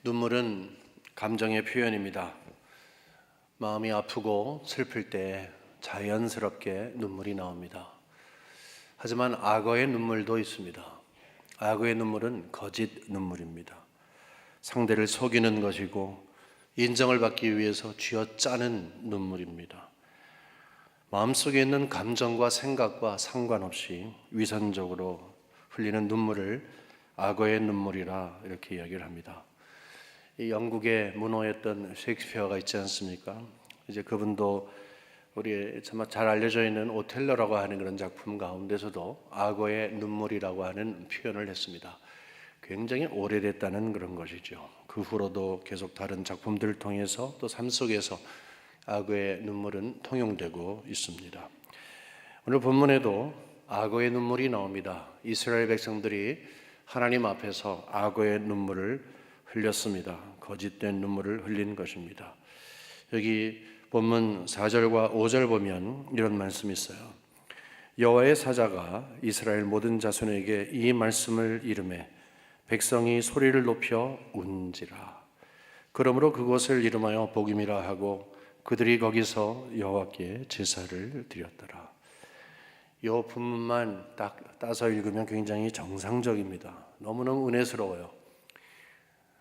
눈물은 감정의 표현입니다. 마음이 아프고 슬플 때 자연스럽게 눈물이 나옵니다. 하지만 악어의 눈물도 있습니다. 악어의 눈물은 거짓 눈물입니다. 상대를 속이는 것이고 인정을 받기 위해서 쥐어짜는 눈물입니다. 마음속에 있는 감정과 생각과 상관없이 위선적으로 흘리는 눈물을 악어의 눈물이라 이렇게 이야기를 합니다. 이 영국의 문호였던 셰익스피어가 있지 않습니까? 이제 그분도 우리 정말 잘 알려져 있는 오텔로라고 하는 그런 작품 가운데서도 악어의 눈물이라고 하는 표현을 했습니다. 굉장히 오래됐다는 그런 것이죠. 그 후로도 계속 다른 작품들을 통해서 또 삶 속에서 악어의 눈물은 통용되고 있습니다. 오늘 본문에도 악어의 눈물이 나옵니다. 이스라엘 백성들이 하나님 앞에서 악어의 눈물을 흘렸습니다. 거짓된 눈물을 흘린 것입니다. 여기 본문 4절과 5절 보면 이런 말씀이 있어요. 여호와의 사자가 이스라엘 모든 자손에게 이 말씀을 이르매 백성이 소리를 높여 운지라. 그러므로 그곳을 이름하여 복임이라 하고 그들이 거기서 여호와께 제사를 드렸더라. 이 본문만 딱 따서 읽으면 굉장히 정상적입니다. 너무너무 은혜스러워요.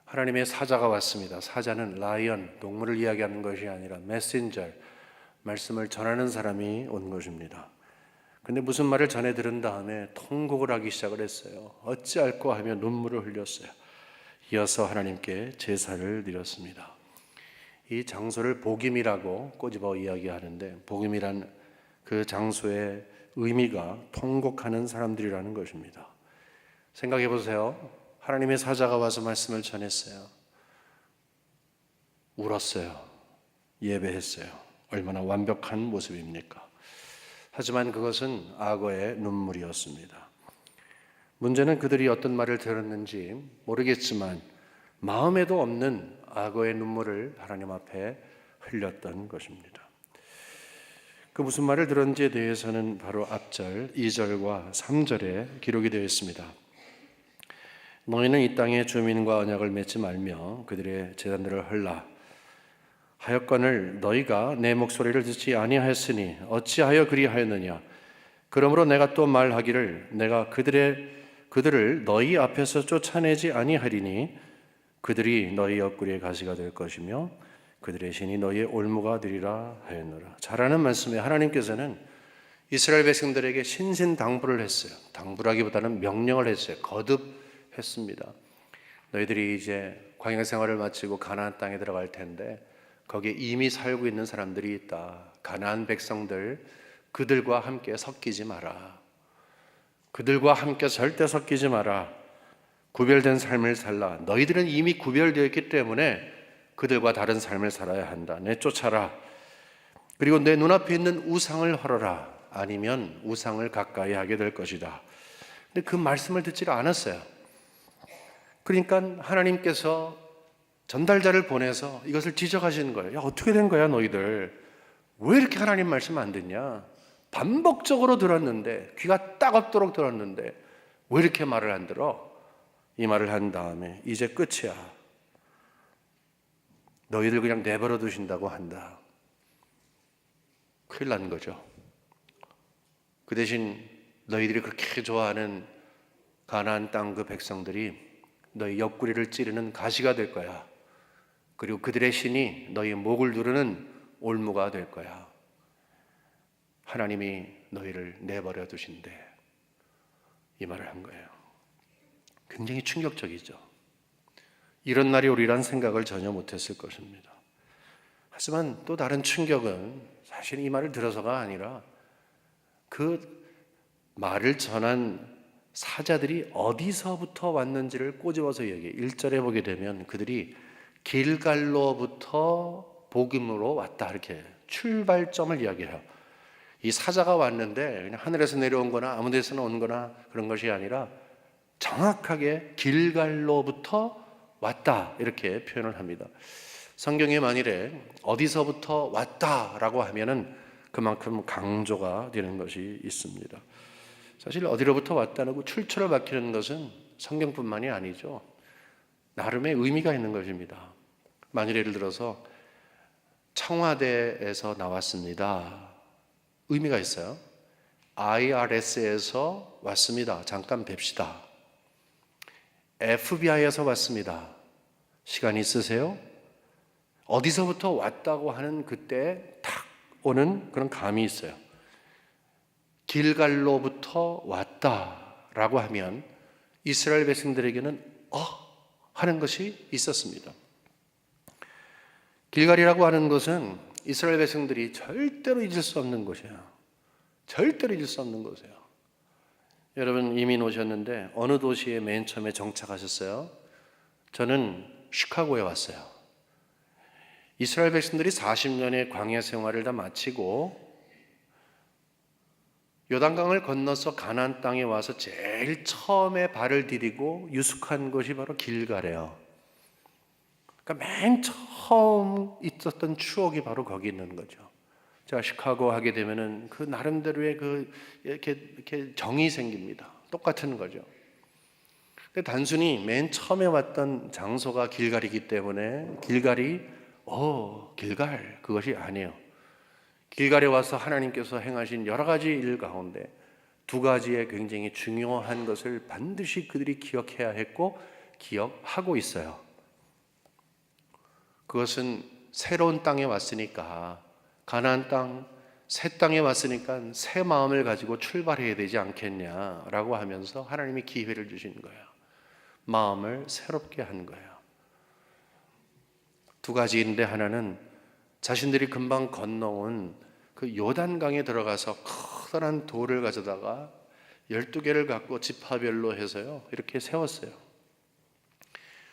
하나님의 사자가 왔습니다. 사자는 라이언, 동물을 이야기하는 것이 아니라 메신저, 말씀을 전하는 사람이 온 것입니다. 근데 무슨 말을 전해 들은 다음에 통곡을 하기 시작을 했어요. 어찌할꼬 하며 눈물을 흘렸어요. 이어서 하나님께 제사를 드렸습니다. 이 장소를 복임이라고 꼬집어 이야기하는데, 복임이란 그 장소의 의미가 통곡하는 사람들이라는 것입니다. 생각해 보세요. 하나님의 사자가 와서 말씀을 전했어요. 울었어요. 예배했어요. 얼마나 완벽한 모습입니까? 하지만 그것은 악어의 눈물이었습니다. 문제는 그들이 어떤 말을 들었는지 모르겠지만 마음에도 없는 악어의 눈물을 하나님 앞에 흘렸던 것입니다. 그 무슨 말을 들었는지에 대해서는 바로 앞절 2절과 3절에 기록이 되어 있습니다. 너희는 이 땅의 주민과 언약을 맺지 말며 그들의 제단들을 헐라. 하였거늘 너희가 내 목소리를 듣지 아니하였으니 어찌하여 그리하였느냐. 그러므로 내가 또 말하기를 내가 그들을 너희 앞에서 쫓아내지 아니하리니 그들이 너희 옆구리의 가시가 될 것이며 그들의 신이 너희의 올무가 되리라 하였노라. 잘하는 말씀에 하나님께서는 이스라엘 백성들에게 신신당부를 했어요. 당부라기보다는 명령을 했어요. 거듭했습니다. 너희들이 이제 광야 생활을 마치고 가나안 땅에 들어갈 텐데 거기에 이미 살고 있는 사람들이 있다. 가나안 백성들, 그들과 함께 섞이지 마라. 그들과 함께 절대 섞이지 마라. 구별된 삶을 살라. 너희들은 이미 구별되어 있기 때문에 그들과 다른 삶을 살아야 한다. 내쫓아라. 그리고 내 눈앞에 있는 우상을 헐어라. 아니면 우상을 가까이 하게 될 것이다. 근데 그 말씀을 듣지 않았어요. 그러니까 하나님께서 전달자를 보내서 이것을 지적하시는 거예요. 야, 어떻게 된 거야 너희들? 왜 이렇게 하나님 말씀 안 듣냐? 반복적으로 들었는데, 귀가 따갑도록 들었는데 왜 이렇게 말을 안 들어? 이 말을 한 다음에 이제 끝이야. 너희들 그냥 내버려 두신다고 한다. 큰일 난 거죠. 그 대신 너희들이 그렇게 좋아하는 가나안 땅 그 백성들이 너희 옆구리를 찌르는 가시가 될 거야. 그리고 그들의 신이 너희 목을 누르는 올무가 될 거야. 하나님이 너희를 내버려 두신대. 이 말을 한 거예요. 굉장히 충격적이죠. 이런 날이 오리란 생각을 전혀 못했을 것입니다. 하지만 또 다른 충격은 사실 이 말을 들어서가 아니라 그 말을 전한 사자들이 어디서부터 왔는지를 꼬집어서 얘기해요. 1절에 보게 되면 그들이 길갈로부터 복음으로 왔다 이렇게 출발점을 이야기해요. 이 사자가 왔는데 그냥 하늘에서 내려온 거나 아무 데서나 온 거나 그런 것이 아니라 정확하게 길갈로부터 왔다 이렇게 표현을 합니다. 성경에 만일에 어디서부터 왔다라고 하면은 그만큼 강조가 되는 것이 있습니다. 사실 어디로부터 왔다는 거 출처를 밝히는 것은 성경뿐만이 아니죠. 나름의 의미가 있는 것입니다. 만일 예를 들어서 청와대에서 나왔습니다. 의미가 있어요. IRS에서 왔습니다. 잠깐 뵙시다. FBI에서 왔습니다. 시간 있으세요? 어디서부터 왔다고 하는 그때 탁 오는 그런 감이 있어요. 길갈로부터 왔다라고 하면 이스라엘 백성들에게는 하는 것이 있었습니다. 길갈이라고 하는 것은 이스라엘 백성들이 절대로 잊을 수 없는 곳이에요. 절대로 잊을 수 없는 곳이에요. 여러분 이민 오셨는데 어느 도시에 맨 처음에 정착하셨어요? 저는 시카고에 왔어요. 이스라엘 백성들이 40년의 광야 생활을 다 마치고 요단강을 건너서 가나안 땅에 와서 제일 처음에 발을 디디고 유숙한 곳이 바로 길갈이에요. 그러니까 맨 처음 있었던 추억이 바로 거기 있는 거죠. 자, 시카고 하게 되면은 그 나름대로의 이렇게 정이 생깁니다. 똑같은 거죠. 근데 단순히 맨 처음에 왔던 장소가 길갈이기 때문에 길갈 그것이 아니에요. 길갈에 와서 하나님께서 행하신 여러 가지 일 가운데 두 가지의 굉장히 중요한 것을 반드시 그들이 기억해야 했고 기억하고 있어요. 그것은 새로운 땅에 왔으니까 가나안 땅, 새 땅에 왔으니까 새 마음을 가지고 출발해야 되지 않겠냐라고 하면서 하나님이 기회를 주신 거예요. 마음을 새롭게 한 거예요. 두 가지인데 하나는 자신들이 금방 건너온 그 요단강에 들어가서 커다란 돌을 가져다가 12개를 갖고 지파별로 해서요 이렇게 세웠어요.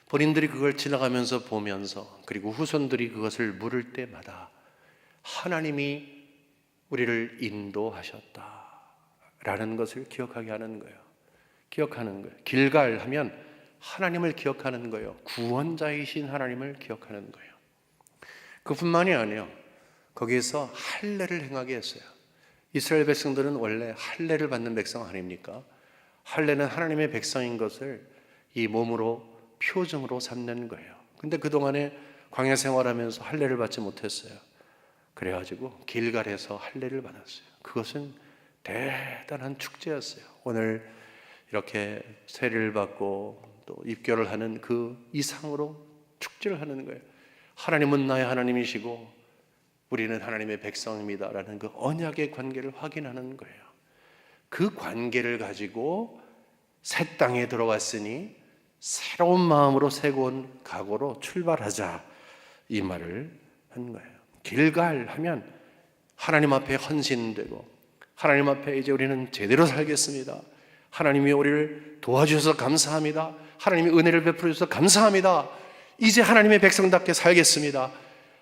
본인들이 그걸 지나가면서 보면서 그리고 후손들이 그것을 물을 때마다 하나님이 우리를 인도하셨다라는 것을 기억하게 하는 거예요. 기억하는 거예요. 길갈 하면 하나님을 기억하는 거예요. 구원자이신 하나님을 기억하는 거예요. 그뿐만이 아니에요. 거기에서 할례를 행하게 했어요. 이스라엘 백성들은 원래 할례를 받는 백성 아닙니까? 할례는 하나님의 백성인 것을 이 몸으로 표정으로 삼는 거예요. 근데 그동안에 광야 생활하면서 할례를 받지 못했어요. 그래가지고 길갈에서 할례를 받았어요. 그것은 대단한 축제였어요. 오늘 이렇게 세례를 받고 또 입교를 하는 그 이상으로 축제를 하는 거예요. 하나님은 나의 하나님이시고 우리는 하나님의 백성입니다라는 그 언약의 관계를 확인하는 거예요. 그 관계를 가지고 새 땅에 들어왔으니 새로운 마음으로 새로운 각오로 출발하자 이 말을 한 거예요. 길갈 하면 하나님 앞에 헌신되고 하나님 앞에 이제 우리는 제대로 살겠습니다. 하나님이 우리를 도와주셔서 감사합니다. 하나님이 은혜를 베풀어 주셔서 감사합니다. 이제 하나님의 백성답게 살겠습니다.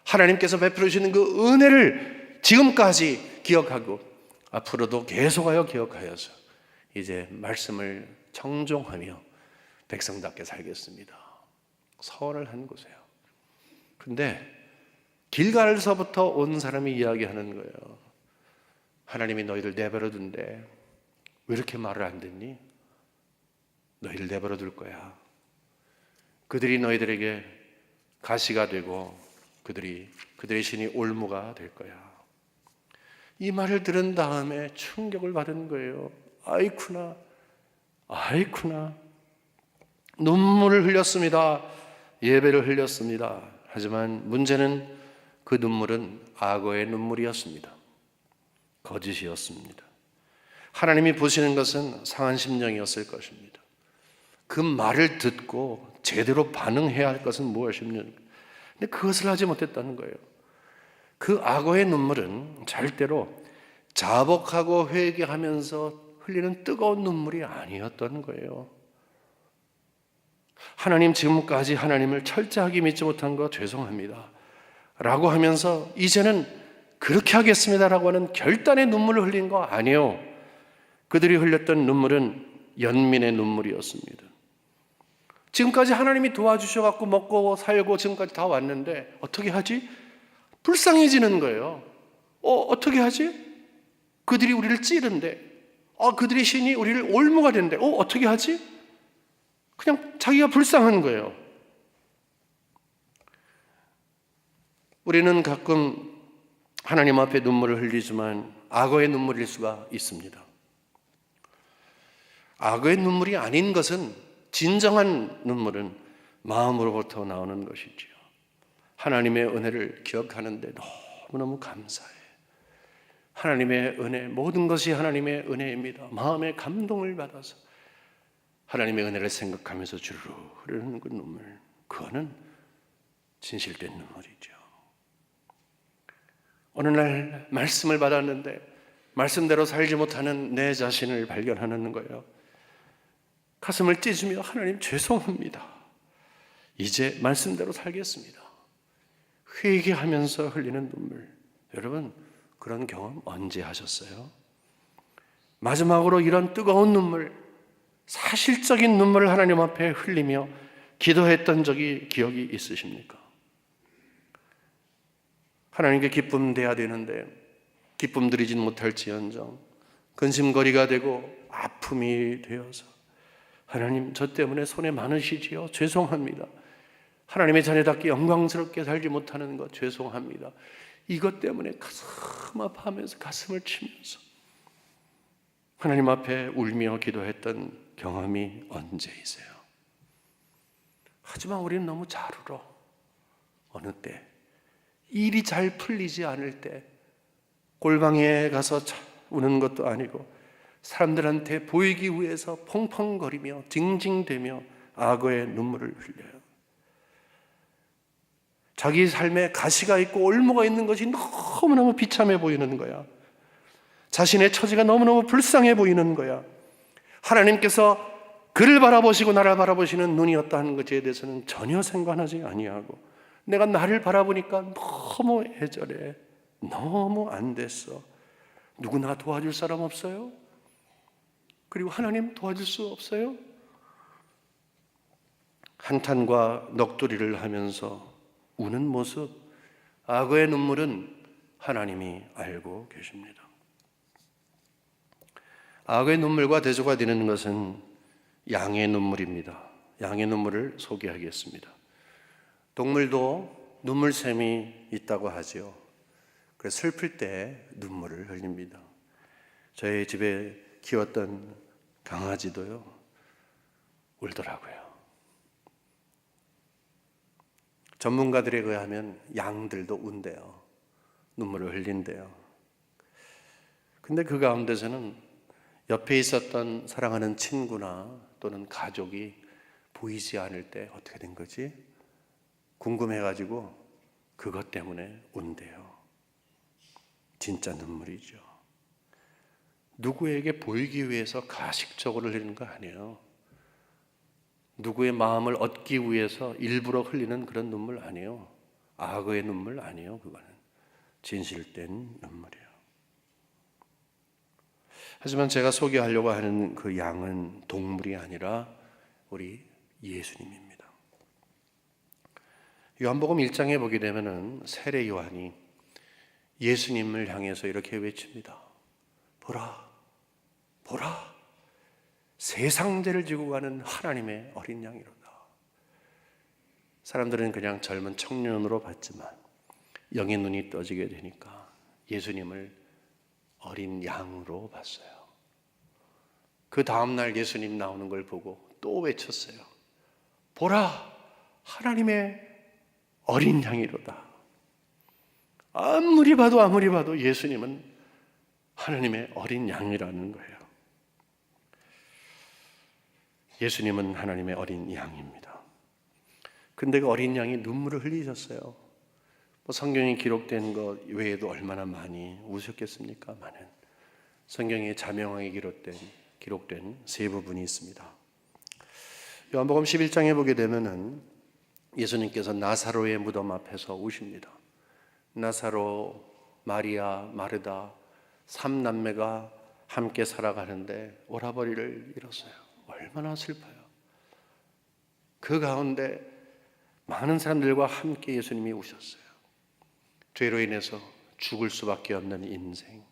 하나님께서 베풀어 주시는 그 은혜를 지금까지 기억하고 앞으로도 계속하여 기억하여서 이제 말씀을 청종하며 백성답게 살겠습니다. 서원을 한 곳이에요. 근데 길갈에서부터 온 사람이 이야기하는 거예요. 하나님이 너희들 내버려 둔대. 왜 이렇게 말을 안 듣니? 너희를 내버려 둘 거야. 그들이 너희들에게 가시가 되고 그들의 신이 올무가 될 거야. 이 말을 들은 다음에 충격을 받은 거예요. 아이쿠나. 눈물을 흘렸습니다. 예배를 흘렸습니다. 하지만 문제는 그 눈물은 악어의 눈물이었습니다. 거짓이었습니다. 하나님이 보시는 것은 상한 심령이었을 것입니다. 그 말을 듣고 제대로 반응해야 할 것은 무엇입니까? 근데 그것을 하지 못했다는 거예요. 그 악어의 눈물은 절대로 자복하고 회개하면서 흘리는 뜨거운 눈물이 아니었던 거예요. 하나님, 지금까지 하나님을 철저하게 믿지 못한 거 죄송합니다 라고 하면서 이제는 그렇게 하겠습니다라고 하는 결단의 눈물을 흘린 거 아니에요. 그들이 흘렸던 눈물은 연민의 눈물이었습니다. 지금까지 하나님이 도와주셔갖고 먹고 살고 지금까지 다 왔는데 어떻게 하지? 불쌍해지는 거예요. 어떻게 하지? 그들이 우리를 찌른데 그들의 신이 우리를 올무가 된대. 어떻게 하지? 그냥 자기가 불쌍한 거예요. 우리는 가끔 하나님 앞에 눈물을 흘리지만 악어의 눈물일 수가 있습니다. 악어의 눈물이 아닌 것은, 진정한 눈물은 마음으로부터 나오는 것이지요. 하나님의 은혜를 기억하는데 너무너무 감사해. 하나님의 은혜, 모든 것이 하나님의 은혜입니다. 마음의 감동을 받아서 하나님의 은혜를 생각하면서 주르르 흐르는 그 눈물, 그거는 진실된 눈물이죠. 어느 날 말씀을 받았는데 말씀대로 살지 못하는 내 자신을 발견하는 거예요. 가슴을 찢으며 하나님 죄송합니다. 이제 말씀대로 살겠습니다. 회개하면서 흘리는 눈물. 여러분, 그런 경험 언제 하셨어요? 마지막으로 이런 뜨거운 눈물, 사실적인 눈물을 하나님 앞에 흘리며 기도했던 기억이 있으십니까? 하나님께 기쁨 돼야 되는데 기쁨 드리진 못할지언정 근심거리가 되고 아픔이 되어서 하나님, 저 때문에 손해 많으시지요? 죄송합니다. 하나님의 자녀답게 영광스럽게 살지 못하는 것 죄송합니다. 이것 때문에 가슴 아파하면서 가슴을 치면서 하나님 앞에 울며 기도했던 경험이 언제이세요? 하지만 우리는 너무 잘 울어. 어느 때 일이 잘 풀리지 않을 때, 골방에 가서 우는 것도 아니고 사람들한테 보이기 위해서 펑펑거리며 징징대며 악어의 눈물을 흘려요. 자기 삶에 가시가 있고 올무가 있는 것이 너무너무 비참해 보이는 거야. 자신의 처지가 너무너무 불쌍해 보이는 거야. 하나님께서 그를 바라보시고 나를 바라보시는 눈이 어떠한 것에 대해서는 전혀 상관하지 아니하고, 내가 나를 바라보니까 너무 애절해, 너무 안 됐어, 누구나 도와줄 사람 없어요? 그리고 하나님 도와줄 수 없어요? 한탄과 넋두리를 하면서 우는 모습, 악어의 눈물은 하나님이 알고 계십니다. 악어의 눈물과 대조가 되는 것은 양의 눈물입니다. 양의 눈물을 소개하겠습니다. 동물도 눈물샘이 있다고 하죠. 그래서 슬플 때 눈물을 흘립니다. 저희 집에 키웠던 강아지도요, 울더라고요. 전문가들에 의하면 양들도 운대요. 눈물을 흘린대요. 근데 그 가운데서는 옆에 있었던 사랑하는 친구나 또는 가족이 보이지 않을 때 어떻게 된 거지? 궁금해가지고 그것 때문에 운대요. 진짜 눈물이죠. 누구에게 보이기 위해서 가식적으로 흘리는 거 아니에요. 누구의 마음을 얻기 위해서 일부러 흘리는 그런 눈물 아니에요. 악어의 눈물 아니에요. 그거는 진실된 눈물이에요. 하지만 제가 소개하려고 하는 그 양은 동물이 아니라 우리 예수님입니다. 요한복음 1장에 보게 되면은 세례 요한이 예수님을 향해서 이렇게 외칩니다. 보라, 보라, 세상 죄를 지고 가는 하나님의 어린 양이로다. 사람들은 그냥 젊은 청년으로 봤지만 영의 눈이 떠지게 되니까 예수님을 어린 양으로 봤어요. 그 다음날 예수님 나오는 걸 보고 또 외쳤어요. 보라, 하나님의 어린 양이로다. 아무리 봐도 예수님은 하나님의 어린 양이라는 거예요. 예수님은 하나님의 어린 양입니다. 근데 그 어린 양이 눈물을 흘리셨어요. 성경에 기록된 것 외에도 얼마나 많이 우셨겠습니까? 많은 성경에 자명하게 기록된 세 부분이 있습니다. 요한복음 11장에 보게 되면은 예수님께서 나사로의 무덤 앞에서 우십니다. 나사로, 마리아, 마르다 3남매가 함께 살아가는데 오라버니를 잃었어요. 얼마나 슬퍼요. 그 가운데 많은 사람들과 함께 예수님이 우셨어요. 죄로 인해서 죽을 수밖에 없는 인생,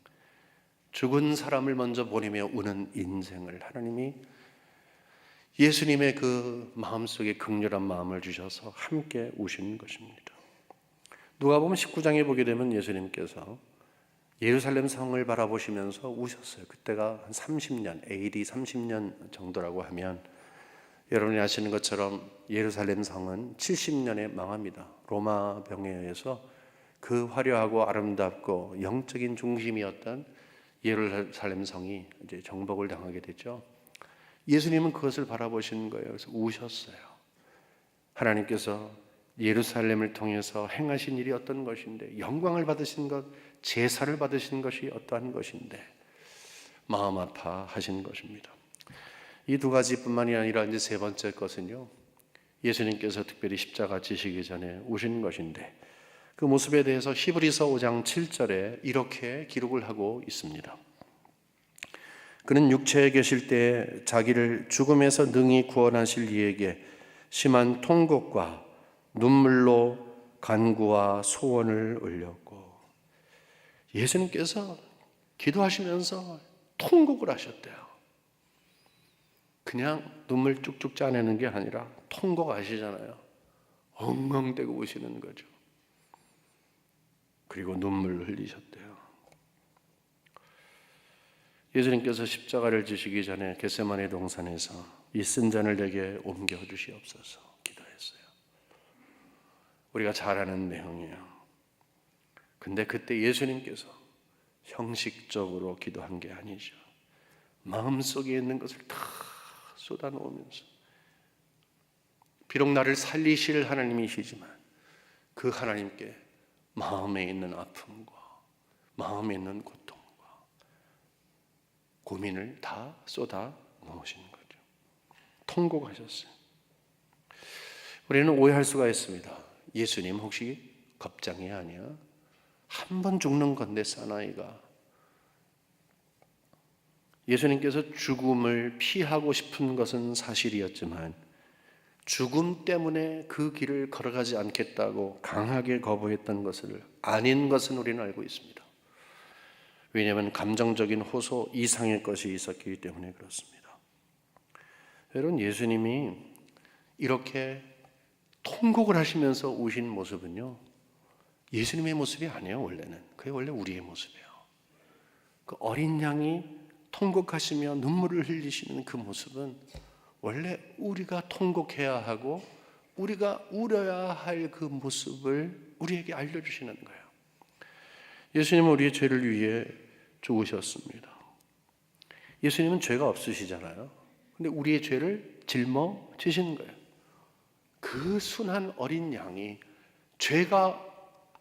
죽은 사람을 먼저 보내며 우는 인생을 하나님이 예수님의 그 마음속에 극렬한 마음을 주셔서 함께 우신 것입니다. 누가복음 19장에 보게 되면 예수님께서 예루살렘 성을 바라보시면서 우셨어요. 그때가 한 30년, AD 30년 정도라고 하면 여러분이 아시는 것처럼 예루살렘 성은 70년에 망합니다. 로마 병에 의해서 그 화려하고 아름답고 영적인 중심이었던 예루살렘 성이 이제 정복을 당하게 됐죠. 예수님은 그것을 바라보시는 거예요. 그래서 우셨어요. 하나님께서 예루살렘을 통해서 행하신 일이 어떤 것인데, 영광을 받으신 것, 제사를 받으신 것이 어떠한 것인데 마음 아파하신 것입니다. 이 두 가지뿐만이 아니라 이제 세 번째 것은요, 예수님께서 특별히 십자가 지시기 전에 우신 것인데, 그 모습에 대해서 히브리서 5장 7절에 이렇게 기록을 하고 있습니다. 그는 육체에 계실 때 자기를 죽음에서 능히 구원하실 이에게 심한 통곡과 눈물로 간구와 소원을 올렸고, 예수님께서 기도하시면서 통곡을 하셨대요. 그냥 눈물 쭉쭉 짜내는 게 아니라 통곡 아시잖아요. 엉엉대고 우시는 거죠. 그리고 눈물을 흘리셨대요. 예수님께서 십자가를 지시기 전에 겟세마네 동산에서 이 쓴 잔을 내게 옮겨 주시옵소서 기도했어요. 우리가 잘 아는 내용이에요. 근데 그때 예수님께서 형식적으로 기도한 게 아니죠. 마음속에 있는 것을 다 쏟아놓으면서, 비록 나를 살리실 하나님이시지만 그 하나님께 마음에 있는 아픔과 마음에 있는 고통과 고민을 다 쏟아 놓으신 거죠. 통곡하셨어요. 우리는 오해할 수가 있습니다. 예수님 혹시 겁장이 아니야? 한 번 죽는 건데 사나이가. 예수님께서 죽음을 피하고 싶은 것은 사실이었지만 죽음 때문에 그 길을 걸어가지 않겠다고 강하게 거부했던 것을 아닌 것은 우리는 알고 있습니다. 왜냐하면 감정적인 호소 이상의 것이 있었기 때문에 그렇습니다. 여러분, 예수님이 이렇게 통곡을 하시면서 우신 모습은요, 예수님의 모습이 아니에요. 원래는 그게 원래 우리의 모습이에요. 그 어린 양이 통곡하시며 눈물을 흘리시는 그 모습은 원래 우리가 통곡해야 하고 우리가 울어야 할 그 모습을 우리에게 알려주시는 거예요. 예수님은 우리의 죄를 위해 죽으셨습니다. 예수님은 죄가 없으시잖아요. 근데 우리의 죄를 짊어지시는 거예요. 그 순한 어린 양이, 죄가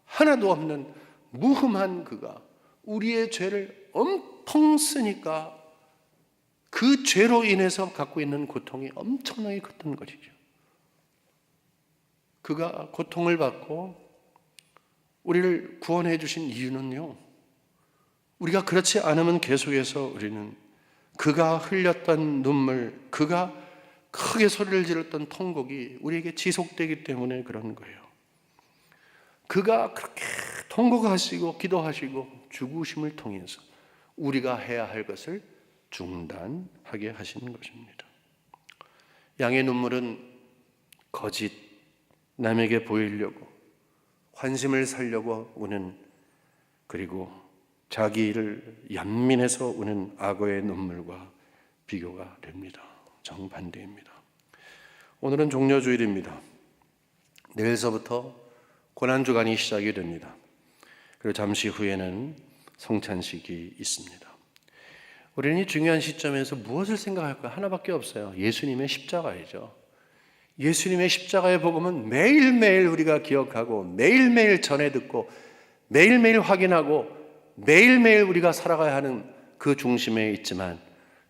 하나도 없는 무흠한 그가 우리의 죄를 엄청 쓰니까 그 죄로 인해서 갖고 있는 고통이 엄청나게 컸던 것이죠. 그가 고통을 받고 우리를 구원해 주신 이유는요, 우리가 그렇지 않으면 계속해서 우리는 그가 흘렸던 눈물, 그가 크게 소리를 지렀던 통곡이 우리에게 지속되기 때문에 그런 거예요. 그가 그렇게 통곡하시고 기도하시고 죽으심을 통해서 우리가 해야 할 것을 중단하게 하시는 것입니다. 양의 눈물은 거짓, 남에게 보이려고, 환심을 살려고 우는, 그리고 자기를 연민해서 우는 악어의 눈물과 비교가 됩니다. 정반대입니다. 오늘은 종려주일입니다. 내일서부터 고난주간이 시작이 됩니다. 그리고 잠시 후에는 성찬식이 있습니다. 우리는 이 중요한 시점에서 무엇을 생각할까? 하나밖에 없어요. 예수님의 십자가이죠. 예수님의 십자가의 복음은 매일매일 우리가 기억하고 매일매일 전해 듣고 매일매일 확인하고 매일매일 우리가 살아가야 하는 그 중심에 있지만,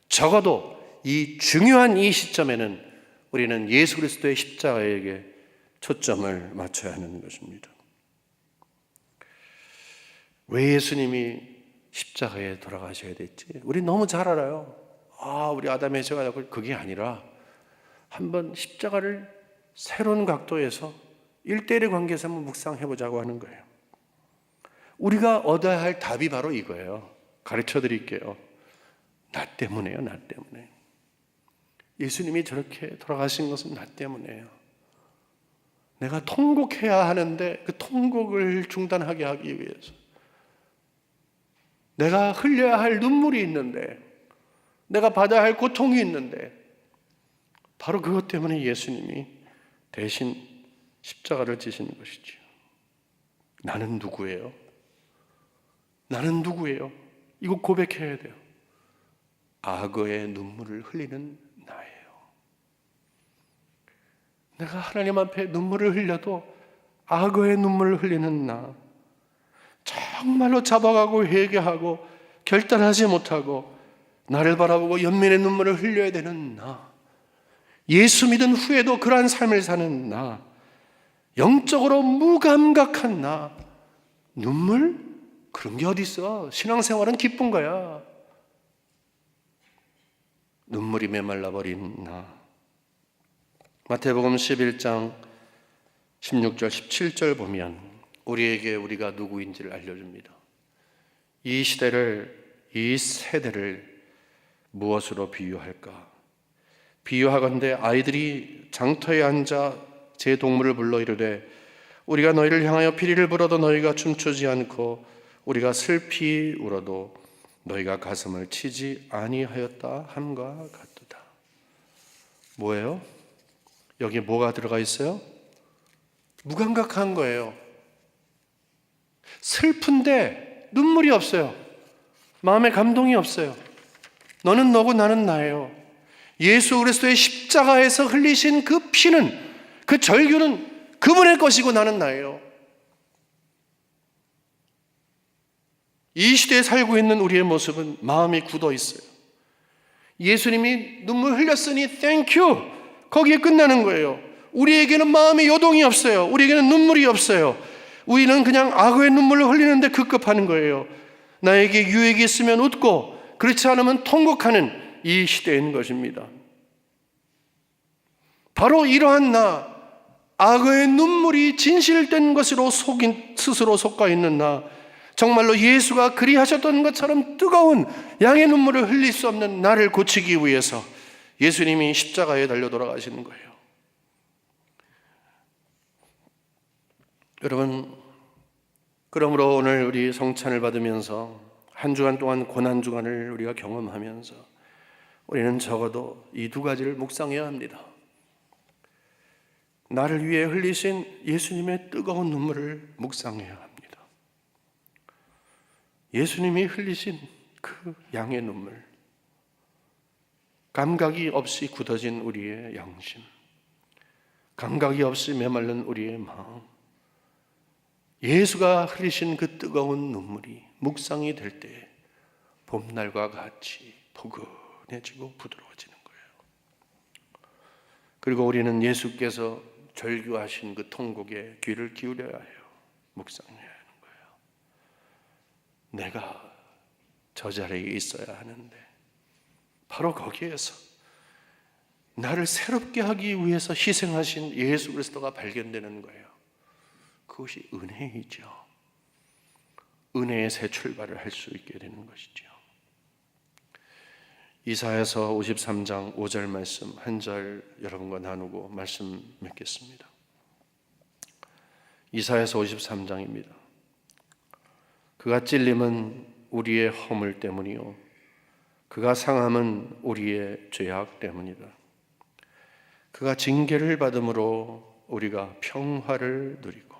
적어도 이 중요한 이 시점에는 우리는 예수 그리스도의 십자가에게 초점을 맞춰야 하는 것입니다. 왜 예수님이 십자가에 돌아가셔야 됐지? 우리 너무 잘 알아요. 우리 아담의 죄가 그게 아니라 한번 십자가를 새로운 각도에서 1:1의 관계에서 한번 묵상해보자고 하는 거예요. 우리가 얻어야 할 답이 바로 이거예요. 가르쳐 드릴게요. 나 때문에요. 나 때문에. 예수님이 저렇게 돌아가신 것은 나 때문에요. 내가 통곡해야 하는데 그 통곡을 중단하게 하기 위해서, 내가 흘려야 할 눈물이 있는데, 내가 받아야 할 고통이 있는데, 바로 그것 때문에 예수님이 대신 십자가를 지시는 것이죠. 나는 누구예요? 나는 누구예요? 이거 고백해야 돼요. 악어의 눈물을 흘리는 나예요. 내가 하나님 앞에 눈물을 흘려도 악어의 눈물을 흘리는 나, 정말로 잡아가고 회개하고 결단하지 못하고 나를 바라보고 연민의 눈물을 흘려야 되는 나, 예수 믿은 후에도 그러한 삶을 사는 나, 영적으로 무감각한 나, 눈물? 그런 게 어디 있어? 신앙생활은 기쁜 거야. 눈물이 메말라버린 나. 마태복음 11장 16절 17절 보면 우리에게 우리가 누구인지를 알려줍니다. 이 시대를, 이 세대를 무엇으로 비유할까? 비유하건대 아이들이 장터에 앉아 제 동물을 불러 이르되 우리가 너희를 향하여 피리를 불어도 너희가 춤추지 않고 우리가 슬피 울어도 너희가 가슴을 치지 아니하였다 함과 같도다. 뭐예요? 여기에 뭐가 들어가 있어요? 무감각한 거예요. 슬픈데 눈물이 없어요. 마음에 감동이 없어요. 너는 너고 나는 나예요. 예수 그리스도의 십자가에서 흘리신 그 피는, 그 절규는 그분의 것이고 나는 나예요. 이 시대에 살고 있는 우리의 모습은 마음이 굳어 있어요. 예수님이 눈물 흘렸으니 땡큐, 거기에 끝나는 거예요. 우리에게는 마음의 요동이 없어요. 우리에게는 눈물이 없어요. 우리는 그냥 악어의 눈물을 흘리는데 급급하는 거예요. 나에게 유익이 있으면 웃고 그렇지 않으면 통곡하는 이 시대인 것입니다. 바로 이러한 나, 악어의 눈물이 진실된 것으로 스스로 속아 있는 나, 정말로 예수가 그리하셨던 것처럼 뜨거운 양의 눈물을 흘릴 수 없는 나를 고치기 위해서 예수님이 십자가에 달려 돌아가시는 거예요. 여러분, 그러므로 오늘 우리 성찬을 받으면서 한 주간 동안 고난주간을 우리가 경험하면서 우리는 적어도 이 두 가지를 묵상해야 합니다. 나를 위해 흘리신 예수님의 뜨거운 눈물을 묵상해야 합니다. 예수님이 흘리신 그 양의 눈물, 감각이 없이 굳어진 우리의 양심, 감각이 없이 메말른 우리의 마음, 예수가 흘리신 그 뜨거운 눈물이 묵상이 될 때 봄날과 같이 포근해지고 부드러워지는 거예요. 그리고 우리는 예수께서 절규하신 그 통곡에 귀를 기울여야 해요. 묵상해야 하는 거예요. 내가 저 자리에 있어야 하는데 바로 거기에서 나를 새롭게 하기 위해서 희생하신 예수 그리스도가 발견되는 거예요. 그것이 은혜이죠. 은혜의 새 출발을 할 수 있게 되는 것이죠. 이사야서 53장 5절 말씀 한 절 여러분과 나누고 말씀 맺겠습니다. 이사야서 53장입니다. 그가 찔림은 우리의 허물 때문이요 그가 상함은 우리의 죄악 때문이다. 그가 징계를 받음으로 우리가 평화를 누리고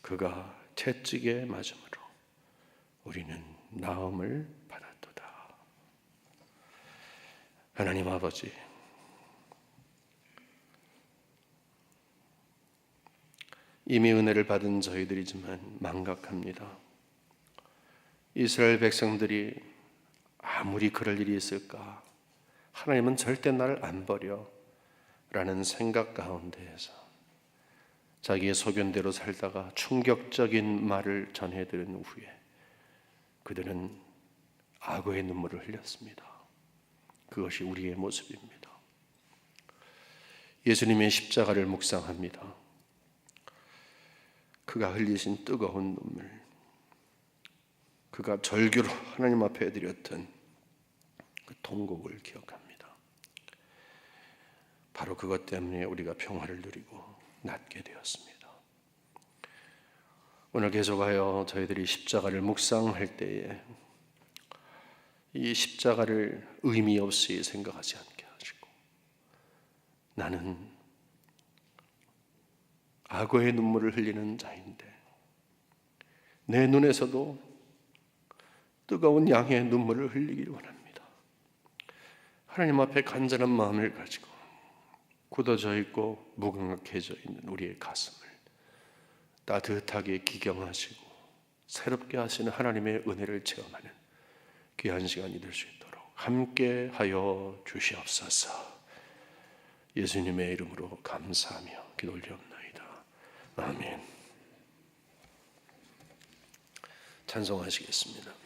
그가 채찍에 맞음으로 우리는 나음을 받았도다. 하나님 아버지, 이미 은혜를 받은 저희들이지만 망각합니다. 이스라엘 백성들이 아무리 그럴 일이 있을까, 하나님은 절대 나를 안 버려 라는 생각 가운데에서 자기의 소견대로 살다가 충격적인 말을 전해들은 후에 그들은 악어의 눈물을 흘렸습니다. 그것이 우리의 모습입니다. 예수님의 십자가를 묵상합니다. 그가 흘리신 뜨거운 눈물, 그가 절규로 하나님 앞에 드렸던 그 통곡을 기억합니다. 바로 그것 때문에 우리가 평화를 누리고 낫게 되었습니다. 오늘 계속하여 저희들이 십자가를 묵상할 때에 이 십자가를 의미 없이 생각하지 않게 하시고, 나는 악어의 눈물을 흘리는 자인데 내 눈에서도 뜨거운 양의 눈물을 흘리기를 원합니다. 하나님 앞에 간절한 마음을 가지고 굳어져 있고 무감각해져 있는 우리의 가슴을 따뜻하게 기경하시고 새롭게 하시는 하나님의 은혜를 체험하는 귀한 시간이 될 수 있도록 함께 하여 주시옵소서. 예수님의 이름으로 감사하며 기도 올리옵나이다. 아멘. 찬송하시겠습니다.